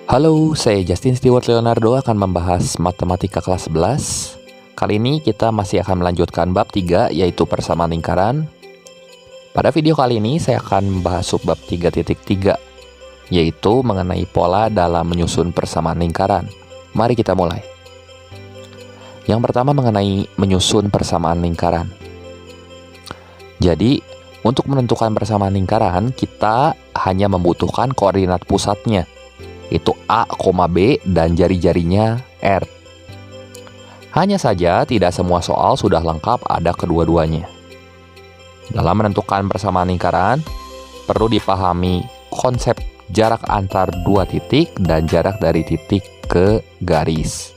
Halo, saya Justin Stewart Leonardo akan membahas matematika kelas 11. Kali ini kita masih akan melanjutkan bab 3, yaitu persamaan lingkaran. Pada video kali ini saya akan membahas subbab 3.3, yaitu mengenai pola dalam menyusun persamaan lingkaran. Mari kita mulai. Yang pertama mengenai menyusun persamaan lingkaran. Jadi, untuk menentukan persamaan lingkaran, kita hanya membutuhkan koordinat pusatnya, itu A, B, dan jari-jarinya R. Hanya saja tidak semua soal sudah lengkap ada kedua-duanya. Dalam menentukan persamaan lingkaran, perlu dipahami konsep jarak antar dua titik dan jarak dari titik ke garis.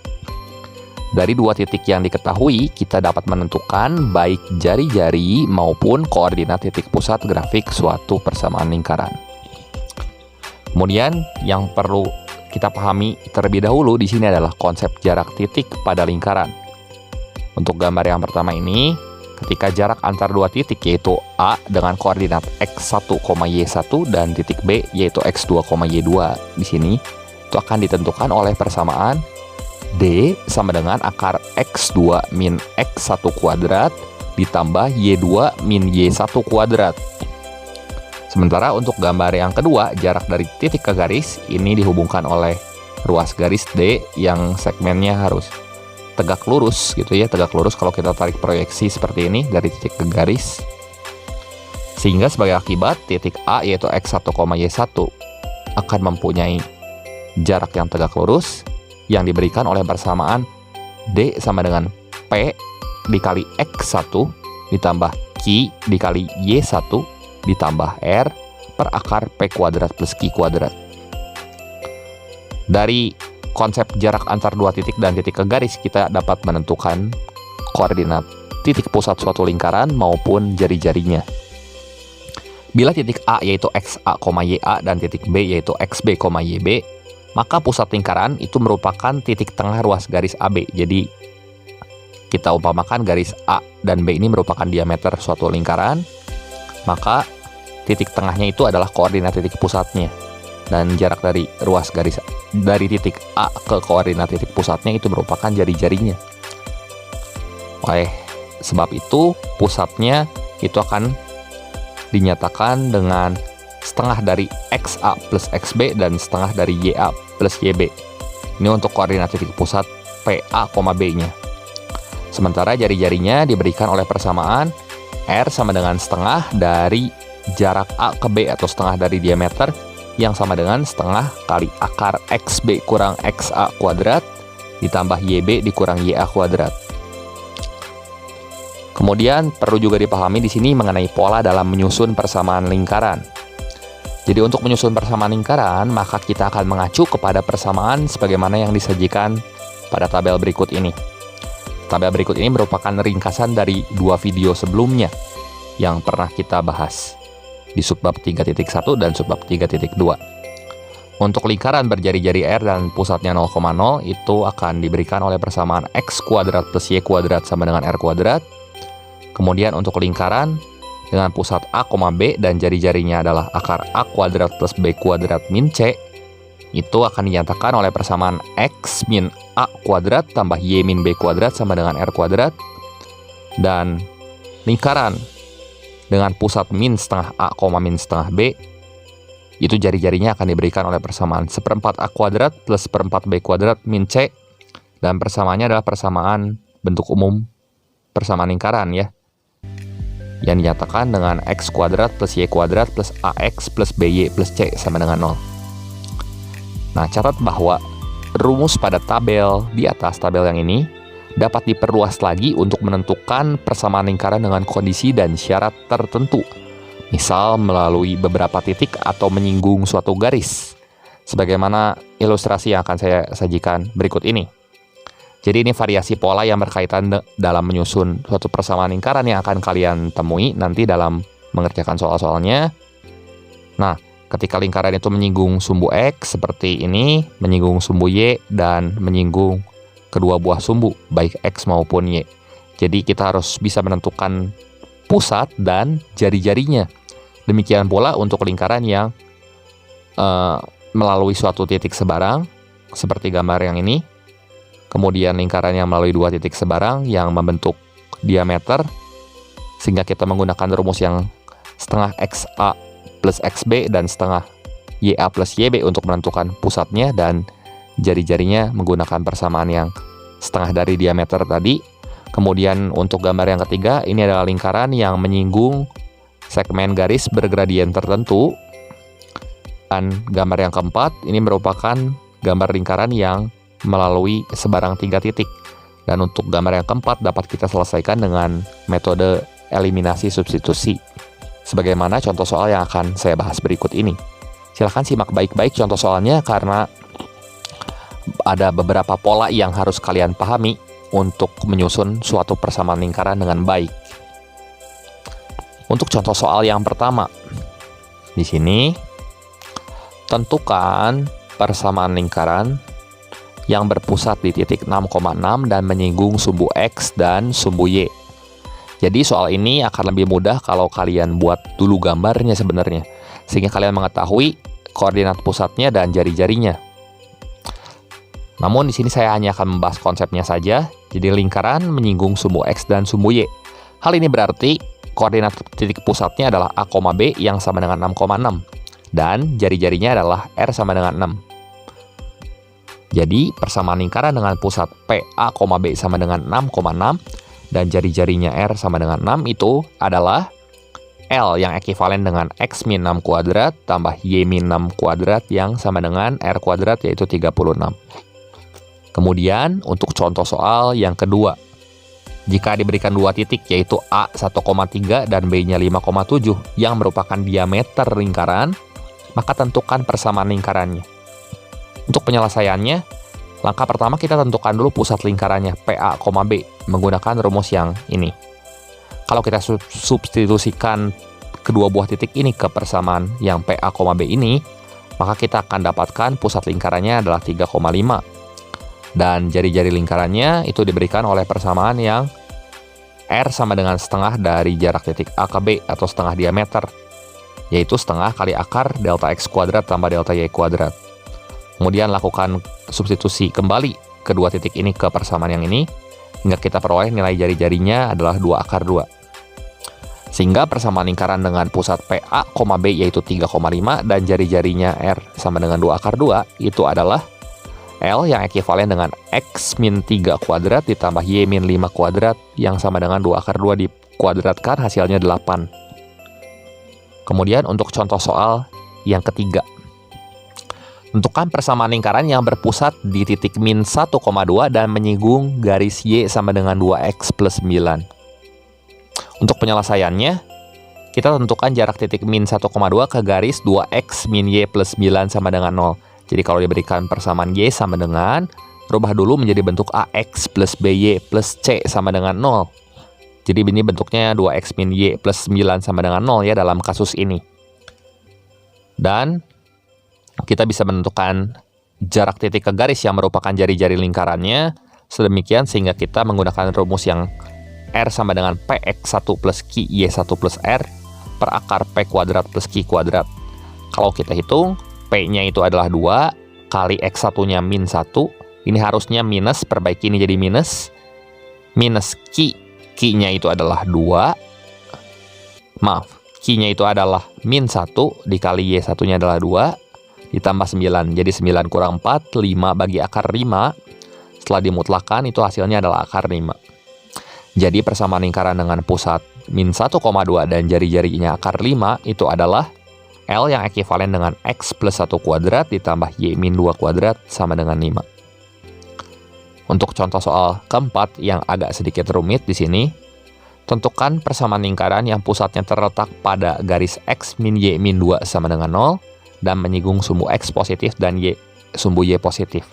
Dari dua titik yang diketahui, kita dapat menentukan baik jari-jari maupun koordinat titik pusat grafik suatu persamaan lingkaran. Kemudian yang perlu kita pahami terlebih dahulu di sini adalah konsep jarak titik pada lingkaran. Untuk gambar yang pertama ini, ketika jarak antar dua titik yaitu A dengan koordinat x1, y1 dan titik B yaitu x2, y2 di sini itu akan ditentukan oleh persamaan D sama dengan akar x2 min x1 kuadrat ditambah y2 min y1 kuadrat. Sementara untuk gambar yang kedua, jarak dari titik ke garis ini dihubungkan oleh ruas garis D yang segmennya harus tegak lurus gitu ya, tegak lurus kalau kita tarik proyeksi seperti ini dari titik ke garis. Sehingga sebagai akibat titik A yaitu x1, y1 akan mempunyai jarak yang tegak lurus yang diberikan oleh persamaan D sama dengan P dikali x1 ditambah Q dikali y1 ditambah R per akar P kuadrat plus Q kuadrat. Dari konsep jarak antar dua titik dan titik ke garis, kita dapat menentukan koordinat titik pusat suatu lingkaran maupun jari-jarinya. Bila titik A yaitu XA, YA dan titik B yaitu XB, YB, maka pusat lingkaran itu merupakan titik tengah ruas garis AB. Jadi kita umpamakan garis A dan B ini merupakan diameter suatu lingkaran, maka titik tengahnya itu adalah koordinat titik pusatnya. Dan jarak dari ruas garis dari titik A ke koordinat titik pusatnya itu merupakan jari-jarinya. Oleh sebab itu, pusatnya itu akan dinyatakan dengan setengah dari XA plus XB dan setengah dari YA plus YB. Ini untuk koordinat titik pusat PA, B-nya. Sementara jari-jarinya diberikan oleh persamaan R sama dengan setengah dari jarak A ke B atau setengah dari diameter yang sama dengan setengah kali akar XB kurang XA kuadrat ditambah YB dikurang YA kuadrat. Kemudian perlu juga dipahami di sini mengenai pola dalam menyusun persamaan lingkaran. Jadi untuk menyusun persamaan lingkaran, maka kita akan mengacu kepada persamaan sebagaimana yang disajikan pada tabel berikut ini. Tabel berikut ini merupakan ringkasan dari dua video sebelumnya yang pernah kita bahas di subbab 3.1 dan subbab 3.2. Untuk lingkaran berjari-jari R dan pusatnya 0,0 itu akan diberikan oleh persamaan X kuadrat plus Y kuadrat sama dengan R kuadrat. Kemudian untuk lingkaran dengan pusat A, B dan jari-jarinya adalah akar A kuadrat plus B kuadrat min C, itu akan dinyatakan oleh persamaan X min A kuadrat tambah Y min B kuadrat sama dengan R kuadrat. Dan lingkaran dengan pusat min setengah A, min setengah B, itu jari-jarinya akan diberikan oleh persamaan seperempat A kuadrat plus seperempat B kuadrat min C. Dan persamaannya adalah persamaan bentuk umum persamaan lingkaran ya, yang dinyatakan dengan X kuadrat plus Y kuadrat plus AX plus BY plus C sama dengan 0. Nah, catat bahwa rumus pada tabel di atas tabel yang ini dapat diperluas lagi untuk menentukan persamaan lingkaran dengan kondisi dan syarat tertentu. Misal melalui beberapa titik atau menyinggung suatu garis. Sebagaimana ilustrasi yang akan saya sajikan berikut ini. Jadi ini variasi pola yang berkaitan dalam menyusun suatu persamaan lingkaran yang akan kalian temui nanti dalam mengerjakan soal-soalnya. Nah, ketika lingkaran itu menyinggung sumbu X seperti ini, menyinggung sumbu Y, dan menyinggung kedua buah sumbu, baik X maupun Y. Jadi kita harus bisa menentukan pusat dan jari-jarinya. Demikian pula untuk lingkaran yang melalui suatu titik sebarang, seperti gambar yang ini. Kemudian lingkarannya melalui dua titik sebarang yang membentuk diameter, sehingga kita menggunakan rumus yang setengah XA plus XB dan setengah YA plus YB untuk menentukan pusatnya, dan jari-jarinya menggunakan persamaan yang setengah dari diameter tadi. Kemudian untuk gambar yang ketiga, ini adalah lingkaran yang menyinggung segmen garis bergradien tertentu. Dan gambar yang keempat, ini merupakan gambar lingkaran yang melalui sebarang 3 titik. Dan untuk gambar yang keempat dapat kita selesaikan dengan metode eliminasi substitusi, sebagaimana contoh soal yang akan saya bahas berikut ini. Silahkan simak baik-baik contoh soalnya, karena ada beberapa pola yang harus kalian pahami untuk menyusun suatu persamaan lingkaran dengan baik. Untuk contoh soal yang pertama, di sini tentukan persamaan lingkaran yang berpusat di titik 6,6 dan menyinggung sumbu X dan sumbu Y. Jadi soal ini akan lebih mudah kalau kalian buat dulu gambarnya sebenarnya, sehingga kalian mengetahui koordinat pusatnya dan jari-jarinya. Namun di sini saya hanya akan membahas konsepnya saja. Jadi lingkaran menyinggung sumbu X dan sumbu Y. Hal ini berarti koordinat titik pusatnya adalah A, B yang sama dengan 6,6. Dan jari-jarinya adalah R sama dengan 6. Jadi persamaan lingkaran dengan pusat P, A, B sama dengan 6,6. Dan jari-jarinya R sama dengan 6 itu adalah L yang ekivalen dengan X min 6 kuadrat tambah Y min 6 kuadrat yang sama dengan R kuadrat, yaitu 36. Kemudian untuk contoh soal yang kedua, jika diberikan dua titik yaitu A 1,3 dan B-nya 5,7 yang merupakan diameter lingkaran, maka tentukan persamaan lingkarannya. Untuk penyelesaiannya, langkah pertama kita tentukan dulu pusat lingkarannya PA, B menggunakan rumus yang ini. Kalau kita substitusikan kedua buah titik ini ke persamaan yang PA, B ini, maka kita akan dapatkan pusat lingkarannya adalah 3,5. Dan jari-jari lingkarannya itu diberikan oleh persamaan yang R sama dengan setengah dari jarak titik A ke B atau setengah diameter, yaitu setengah kali akar delta X kuadrat tambah delta Y kuadrat. Kemudian lakukan substitusi kembali kedua titik ini ke persamaan yang ini, hingga kita peroleh nilai jari-jarinya adalah 2 akar 2. Sehingga persamaan lingkaran dengan pusat PA, B yaitu 3,5 dan jari-jarinya R sama dengan 2 akar 2 itu adalah L yang ekivalen dengan X min 3 kuadrat ditambah Y min 5 kuadrat yang sama dengan 2 akar 2 dikuadratkan hasilnya 8. Kemudian untuk contoh soal yang ketiga, tentukan persamaan lingkaran yang berpusat di titik min 1,2 dan menyinggung garis Y sama dengan 2X plus 9. Untuk penyelesaiannya, kita tentukan jarak titik min 1,2 ke garis 2X min Y plus 9 sama dengan 0. Jadi kalau diberikan persamaan Y sama dengan, rubah dulu menjadi bentuk AX plus BY plus C sama dengan 0. Jadi ini bentuknya 2X min Y plus 9 sama dengan 0 ya dalam kasus ini. Dan kita bisa menentukan jarak titik ke garis yang merupakan jari-jari lingkarannya sedemikian sehingga kita menggunakan rumus yang R sama dengan PX1 plus Q Y1 plus R per akar P kuadrat plus Q kuadrat. Kalau kita hitung, P-nya itu adalah 2, kali X1-nya min 1, ini harusnya minus, perbaiki ini jadi minus Q, Q-nya itu adalah 2, Q-nya itu adalah min 1, dikali Y1-nya adalah 2, ditambah 9, jadi 9 kurang 4, 5 bagi akar 5, setelah dimutlakan itu hasilnya adalah akar 5. Jadi persamaan lingkaran dengan pusat min 1,2 dan jari-jarinya akar 5 itu adalah L yang ekivalen dengan X plus 1 kuadrat ditambah Y min 2 kuadrat sama dengan 5. Untuk contoh soal keempat yang agak sedikit rumit di sini, tentukan persamaan lingkaran yang pusatnya terletak pada garis X min Y min 2 sama dengan 0 dan menyinggung sumbu X positif dan sumbu Y positif.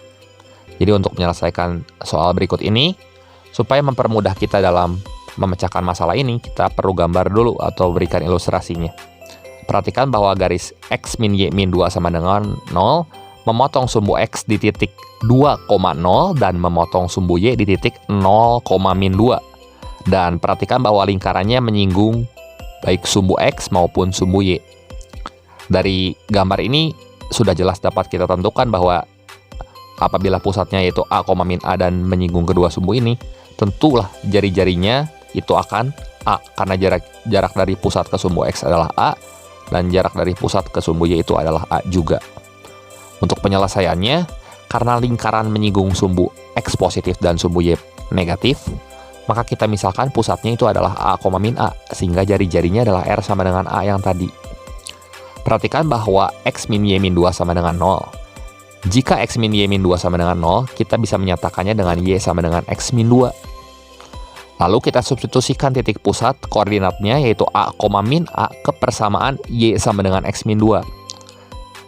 Jadi untuk menyelesaikan soal berikut ini, supaya mempermudah kita dalam memecahkan masalah ini, kita perlu gambar dulu atau berikan ilustrasinya. Perhatikan bahwa garis X min Y min 2 sama dengan 0 memotong sumbu X di titik 2,0 dan memotong sumbu Y di titik 0, min 2. Dan perhatikan bahwa lingkarannya menyinggung baik sumbu X maupun sumbu Y. Dari gambar ini sudah jelas dapat kita tentukan bahwa apabila pusatnya yaitu A, min A dan menyinggung kedua sumbu ini, tentulah jari-jarinya itu akan A, karena jarak dari pusat ke sumbu X adalah A, dan jarak dari pusat ke sumbu Y itu adalah A juga. Untuk penyelesaiannya, karena lingkaran menyinggung sumbu X positif dan sumbu Y negatif, maka kita misalkan pusatnya itu adalah A, min A, sehingga jari-jarinya adalah R sama dengan A yang tadi. Perhatikan bahwa X min Y min 2 sama dengan 0. Jika X min Y min 2 sama dengan 0, kita bisa menyatakannya dengan Y sama dengan X min 2. Lalu kita substitusikan titik pusat koordinatnya yaitu A, min A ke persamaan Y sama dengan X min 2.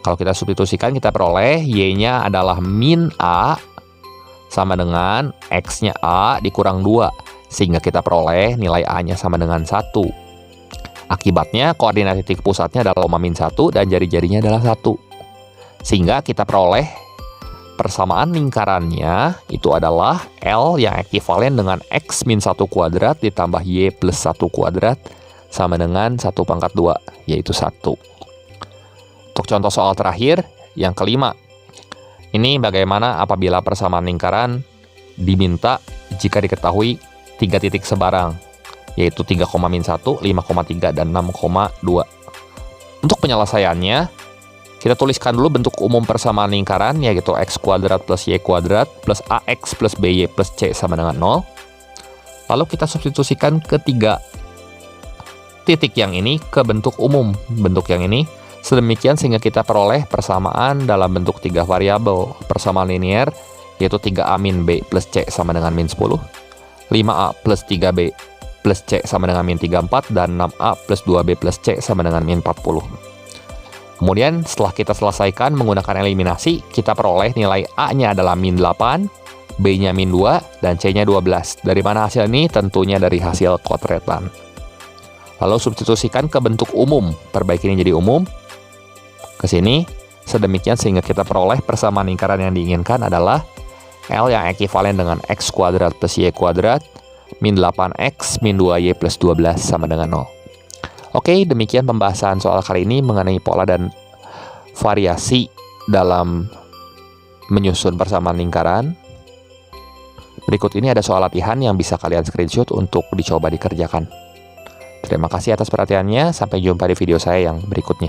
Kalau kita substitusikan, kita peroleh Y-nya adalah min A sama dengan X-nya A dikurang 2. Sehingga kita peroleh nilai A-nya sama dengan 1. Akibatnya koordinat titik pusatnya adalah min 1 dan jari-jarinya adalah 1. Sehingga kita peroleh persamaan lingkarannya itu adalah L yang ekivalen dengan X min 1 kuadrat ditambah Y plus 1 kuadrat sama dengan 1 pangkat 2, yaitu 1. Untuk contoh soal terakhir, yang kelima. Ini bagaimana apabila persamaan lingkaran diminta jika diketahui 3 titik sebarang, yaitu 3, min 1, 5,3, dan 6,2. Untuk penyelesaiannya, kita tuliskan dulu bentuk umum persamaan lingkaran, yaitu X kuadrat plus Y kuadrat plus AX plus BY plus C sama dengan 0. Lalu kita substitusikan ketiga titik yang ini ke bentuk umum, bentuk yang ini, sedemikian sehingga kita peroleh persamaan dalam bentuk 3 variabel. Persamaan linear, yaitu 3A min B plus C sama dengan min 10, 5A plus 3B plus C sama dengan min 34, dan 6A plus 2B plus C sama dengan min 40. Kemudian setelah kita selesaikan menggunakan eliminasi, kita peroleh nilai A-nya adalah min 8, B-nya min 2, dan C-nya 12. Dari mana hasil ini? Tentunya dari hasil kotretan. Lalu substitusikan ke bentuk umum, perbaiki ini jadi umum, ke sini, sedemikian sehingga kita peroleh persamaan lingkaran yang diinginkan adalah L yang ekivalen dengan X kuadrat plus Y kuadrat, min 8X, min 2Y plus 12 sama dengan 0. Oke, demikian pembahasan soal kali ini mengenai pola dan variasi dalam menyusun persamaan lingkaran. Berikut ini ada soal latihan yang bisa kalian screenshot untuk dicoba dikerjakan. Terima kasih atas perhatiannya, sampai jumpa di video saya yang berikutnya.